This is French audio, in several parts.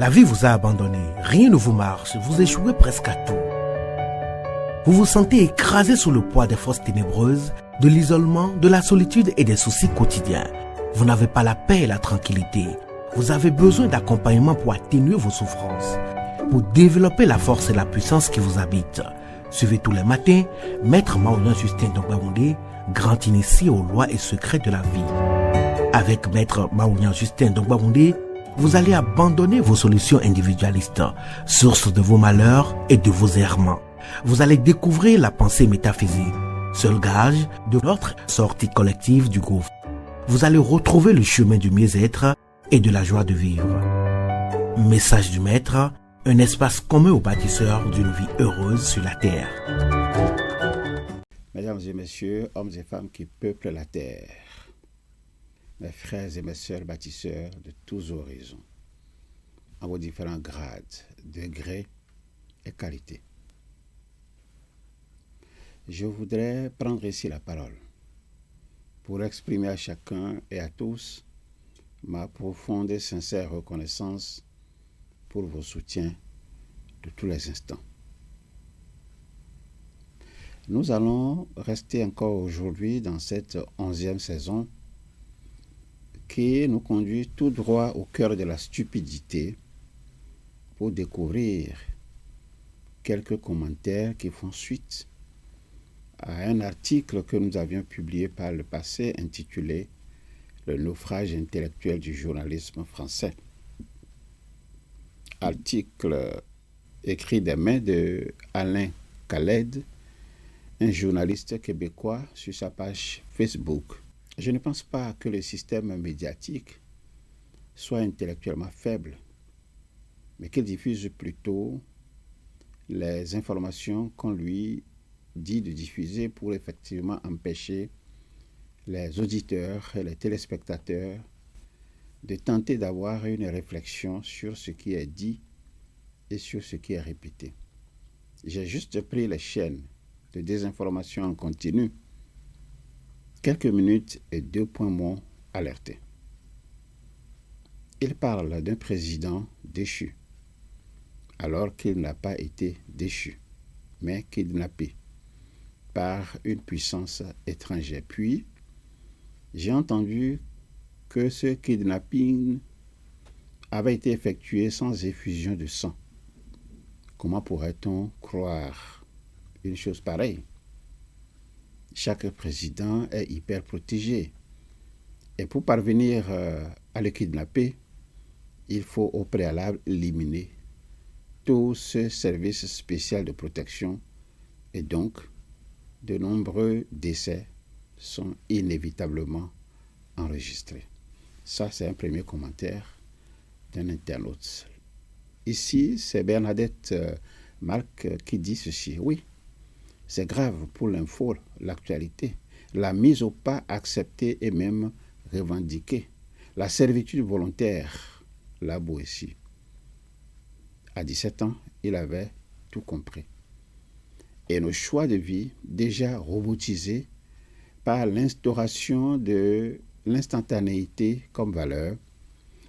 La vie vous a abandonné, rien ne vous marche, vous échouez presque à tout. Vous vous sentez écrasé sous le poids des forces ténébreuses, de l'isolement, de la solitude et des soucis quotidiens. Vous n'avez pas la paix et la tranquillité. Vous avez besoin d'accompagnement pour atténuer vos souffrances, pour développer la force et la puissance qui vous habitent. Suivez tous les matins Maître Maouyan Justin Dongbaoundé, grand initié aux lois et secrets de la vie. Avec Maître Maouyan Justin Dongbaoundé, vous allez abandonner vos solutions individualistes, source de vos malheurs et de vos errements. Vous allez découvrir la pensée métaphysique, seul gage de notre sortie collective du gouffre. Vous allez retrouver le chemin du mieux-être et de la joie de vivre. Message du Maître, un espace commun aux bâtisseurs d'une vie heureuse sur la terre. Mesdames et messieurs, hommes et femmes qui peuplent la terre, mes frères et mes sœurs bâtisseurs de tous horizons, en vos différents grades, degrés et qualités. Je voudrais prendre ici la parole pour exprimer à chacun et à tous ma profonde et sincère reconnaissance pour vos soutiens de tous les instants. Nous allons rester encore aujourd'hui dans cette 11e saison qui nous conduit tout droit au cœur de la stupidité pour découvrir quelques commentaires qui font suite à un article que nous avions publié par le passé intitulé « Le naufrage intellectuel du journalisme français ». Article écrit des mains de Alain Khaled, un journaliste québécois, sur sa page Facebook. Je ne pense pas que le système médiatique soit intellectuellement faible, mais qu'il diffuse plutôt les informations qu'on lui dit de diffuser pour effectivement empêcher les auditeurs et les téléspectateurs de tenter d'avoir une réflexion sur ce qui est dit et sur ce qui est répété. J'ai juste pris les chaînes de désinformation en continu. Quelques minutes et 2 points m'ont alerté. Il parle d'un président déchu, alors qu'il n'a pas été déchu, mais kidnappé par une puissance étrangère. Puis, j'ai entendu que ce kidnapping avait été effectué sans effusion de sang. Comment pourrait-on croire une chose pareille? Chaque président est hyper protégé. Et pour parvenir à le kidnapper, il faut au préalable éliminer tout ce service spécial de protection et donc de nombreux décès sont inévitablement enregistrés. Ça, c'est un premier commentaire d'un internaute. Ici, c'est Bernadette Marc qui dit ceci. Oui, c'est grave pour l'info, l'actualité, la mise au pas acceptée et même revendiquée, la servitude volontaire, la Boétie. À 17 ans, il avait tout compris. Et nos choix de vie, déjà robotisés par l'instauration de l'instantanéité comme valeur,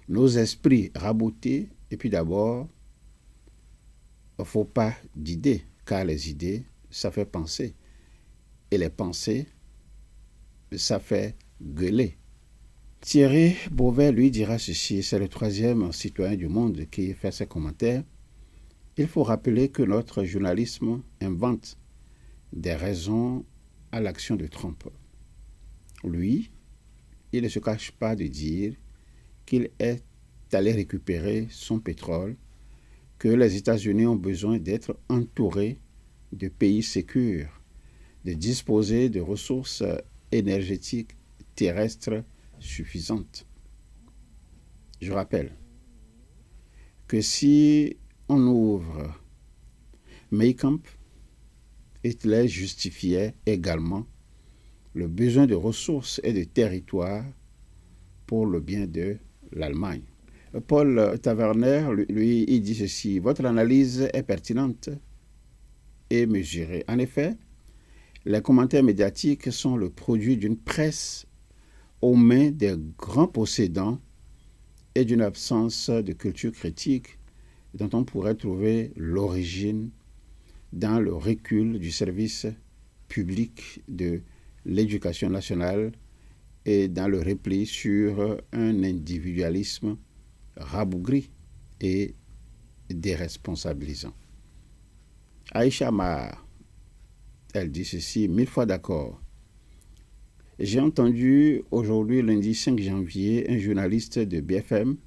nos esprits rabotés, et puis d'abord, il ne faut pas d'idées, car les idées, ça fait penser. Et les pensées, ça fait gueuler. Thierry Beauvais, lui, dira ceci, c'est le 3e citoyen du monde qui fait ses commentaires. Il faut rappeler que notre journalisme invente des raisons à l'action de Trump. Lui, il ne se cache pas de dire qu'il est allé récupérer son pétrole, que les États-Unis ont besoin d'être entourés de pays sécurs, de disposer de ressources énergétiques terrestres suffisantes. Je rappelle que si on ouvre Mein Kampf, Hitler justifiait également le besoin de ressources et de territoires pour le bien de l'Allemagne. Paul Taverner, lui, il dit ceci, « Votre analyse est pertinente et mesurée. En effet, les commentaires médiatiques sont le produit d'une presse aux mains des grands possédants et d'une absence de culture critique dont on pourrait trouver l'origine dans le recul du service public de l'éducation nationale et dans le repli sur un individualisme rabougri et déresponsabilisant. Aïcha Mar, elle dit ceci, 1000 fois d'accord. J'ai entendu aujourd'hui, lundi 5 janvier, un journaliste de BFM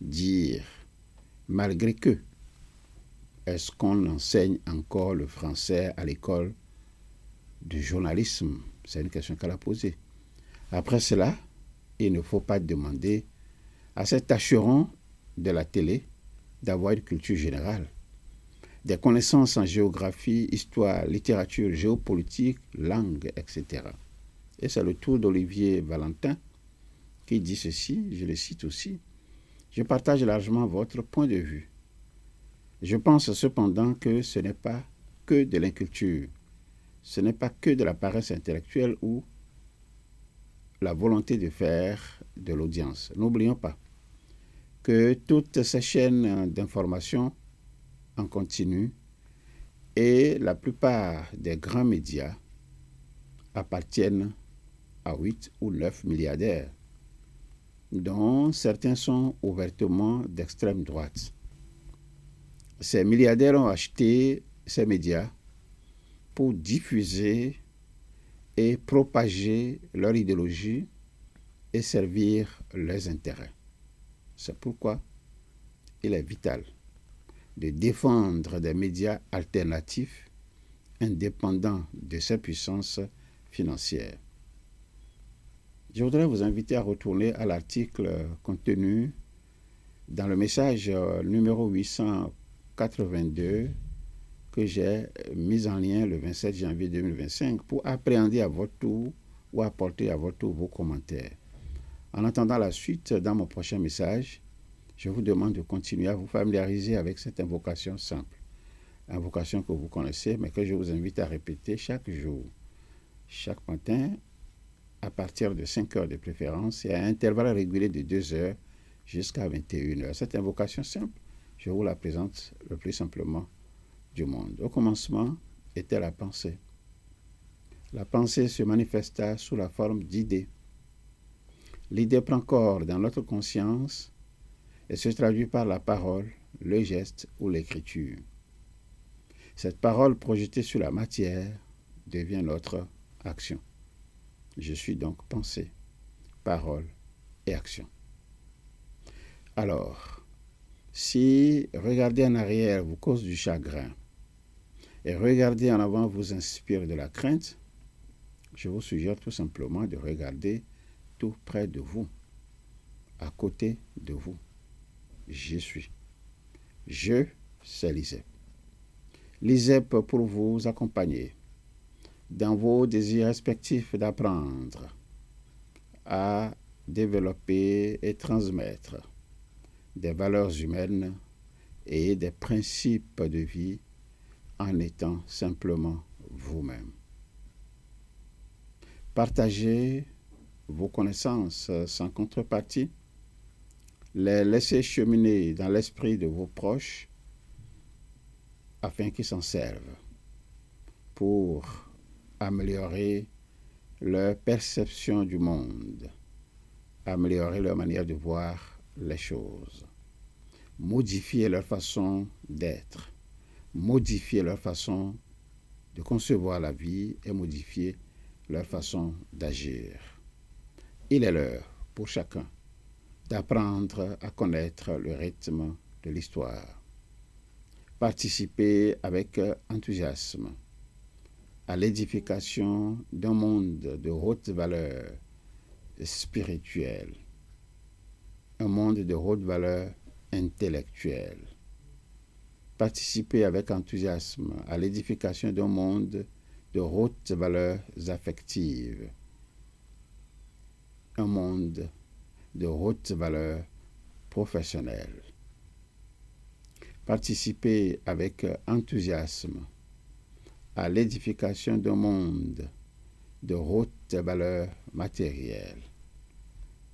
dire, malgré que, est-ce qu'on enseigne encore le français à l'école de journalisme? C'est une question qu'elle a posée. Après cela, il ne faut pas demander à cet acheron de la télé d'avoir une culture générale, des connaissances en géographie, histoire, littérature, géopolitique, langue, etc. Et c'est le tour d'Olivier Valentin qui dit ceci, je le cite aussi. Je partage largement votre point de vue. Je pense cependant que ce n'est pas que de l'inculture, ce n'est pas que de la paresse intellectuelle ou la volonté de faire de l'audience. N'oublions pas que toutes ces chaînes d'information en continu et la plupart des grands médias appartiennent à 8 ou 9 milliardaires, dont certains sont ouvertement d'extrême droite. Ces milliardaires ont acheté ces médias pour diffuser et propager leur idéologie et servir leurs intérêts. C'est pourquoi il est vital de défendre des médias alternatifs indépendants de ces puissances financières. Je voudrais vous inviter à retourner à l'article contenu dans le message numéro 882 que j'ai mis en lien le 27 janvier 2025 pour appréhender à votre tour ou apporter à votre tour vos commentaires. En attendant la suite, dans mon prochain message, je vous demande de continuer à vous familiariser avec cette invocation simple. Invocation que vous connaissez, mais que je vous invite à répéter chaque jour, chaque matin, à partir de 5 heures de préférence et à intervalles réguliers de 2 heures jusqu'à 21 heures. Cette invocation simple, je vous la présente le plus simplement du monde. Au commencement était la pensée. La pensée se manifesta sous la forme d'idées. L'idée prend corps dans notre conscience et se traduit par la parole, le geste ou l'écriture. Cette parole projetée sur la matière devient notre action. Je suis donc pensée, parole et action. Alors, si regarder en arrière vous cause du chagrin et regarder en avant vous inspire de la crainte, je vous suggère tout simplement de regarder tout près de vous, à côté de vous. J'y suis. Je, c'est l'ISEP. L'ISEP pour vous accompagner dans vos désirs respectifs d'apprendre à développer et transmettre des valeurs humaines et des principes de vie en étant simplement vous-même. Partagez vos connaissances sans contrepartie, les laissez cheminer dans l'esprit de vos proches afin qu'ils s'en servent pour améliorer leur perception du monde, améliorer leur manière de voir les choses, modifier leur façon d'être, modifier leur façon de concevoir la vie et modifier leur façon d'agir. Il est l'heure pour chacun d'apprendre à connaître le rythme de l'histoire. Participer avec enthousiasme à l'édification d'un monde de haute valeur spirituelle, un monde de haute valeur intellectuelle. Participer avec enthousiasme à l'édification d'un monde de hautes valeurs affectives, un monde de haute valeur professionnelle. Participer avec enthousiasme à l'édification d'un monde de haute valeur matérielle.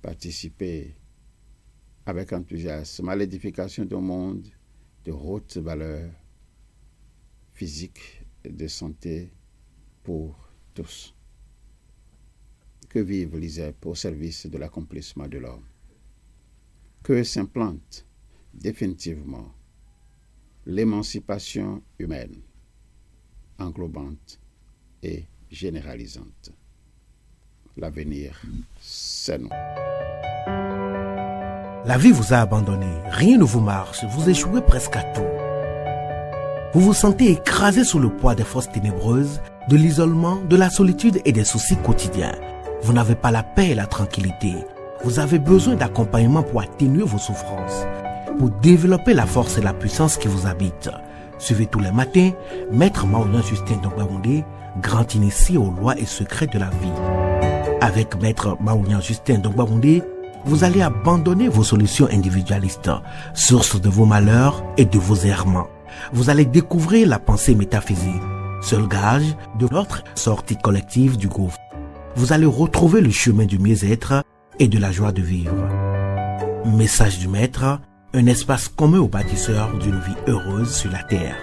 Participer avec enthousiasme à l'édification d'un monde de hautes valeurs physiques et de santé pour tous. Que vive l'ISEP au service de l'accomplissement de l'homme. Que s'implante définitivement l'émancipation humaine, englobante et généralisante. L'avenir, c'est nous. La vie vous a abandonné, rien ne vous marche, vous échouez presque à tout. Vous vous sentez écrasé sous le poids des forces ténébreuses, de l'isolement, de la solitude et des soucis quotidiens. Vous n'avez pas la paix et la tranquillité. Vous avez besoin d'accompagnement pour atténuer vos souffrances, pour développer la force et la puissance qui vous habitent. Suivez tous les matins Maître Maouyan Justin Dongbaoundé, grand initié aux lois et secrets de la vie. Avec Maître Maouyan Justin Dongbaoundé, vous allez abandonner vos solutions individualistes, source de vos malheurs et de vos errements. Vous allez découvrir la pensée métaphysique, seul gage de notre sortie collective du gouffre. Vous allez retrouver le chemin du mieux-être et de la joie de vivre. Message du Maître, un espace commun aux bâtisseurs d'une vie heureuse sur la terre.